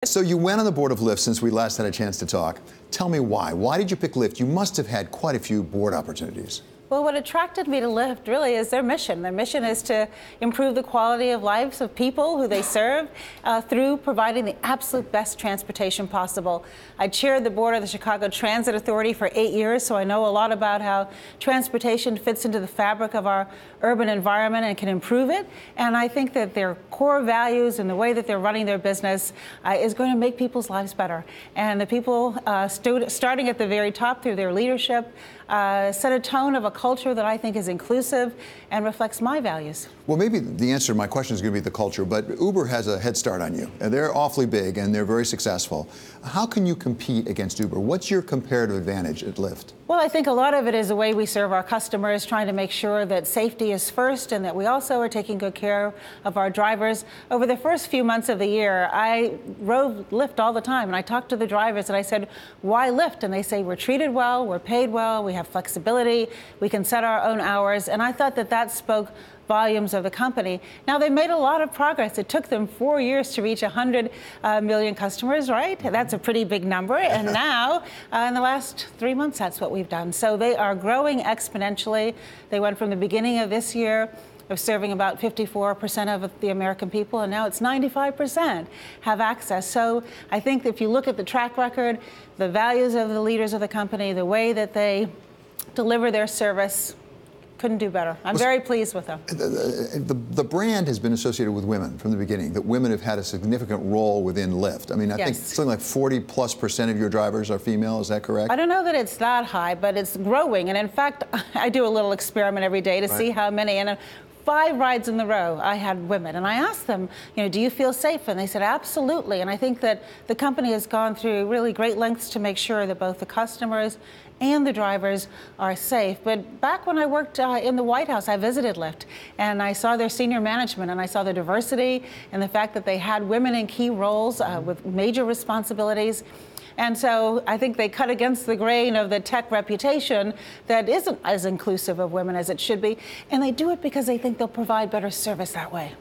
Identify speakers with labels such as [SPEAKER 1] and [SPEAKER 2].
[SPEAKER 1] So you went on the board of Lyft since we last had a chance to talk. Tell me why. Why did you pick Lyft? You must have had quite a few board opportunities.
[SPEAKER 2] Well, what attracted me to Lyft really is their mission. Their mission is to improve the quality of lives of people who they serve through providing the absolute best transportation possible. I chaired the board of the Chicago Transit Authority for 8 years, so I know a lot about how transportation fits into the fabric of our urban environment and can improve it. And I think that their core values and the way that they're running their business is going to make people's lives better. And the people starting at the very top through their leadership set a tone of a culture that I think is inclusive and reflects my values.
[SPEAKER 1] Well, maybe the answer to my question is going to be the culture, but Uber has a head start on you. And they're awfully big and they're very successful. How can you compete against Uber? What's your comparative advantage at Lyft?
[SPEAKER 2] Well, I think a lot of it is the way we serve our customers, trying to make sure that safety is first and that we also are taking good care of our drivers. Over the first few months of the year, I rode Lyft all the time, and I talked to the drivers and I said, why Lyft? And they say, we're treated well, we're paid well, we have flexibility, we can set our own hours. And I thought that that spoke volumes of the company. Now, they made a lot of progress. It took them 4 years to reach 100 million customers, right? That's a pretty big number. And now, in the last 3 months, that's what we've done. So they are growing exponentially. They went from the beginning of this year of serving about 54% of the American people, and now it's 95% have access. So I think if you look at the track record, the values of the leaders of the company, the way that they deliver their service, couldn't do better. I'm very pleased with them.
[SPEAKER 1] The brand has been associated with women from the beginning, that women have had a significant role within Lyft. I mean, I think something like 40+% of your drivers are female, is that correct?
[SPEAKER 2] I don't know that it's that high, but it's growing. And in fact, I do a little experiment every day to see how many. And 5 rides in a row, I had women, and I asked them, do you feel safe? And they said, absolutely. And I think that the company has gone through really great lengths to make sure that both the customers and the drivers are safe. But back when I worked in the White House, I visited Lyft, and I saw their senior management, and I saw the diversity and the fact that they had women in key roles with major responsibilities. And so I think they cut against the grain of the tech reputation that isn't as inclusive of women as it should be. And they do it because they think they'll provide better service that way.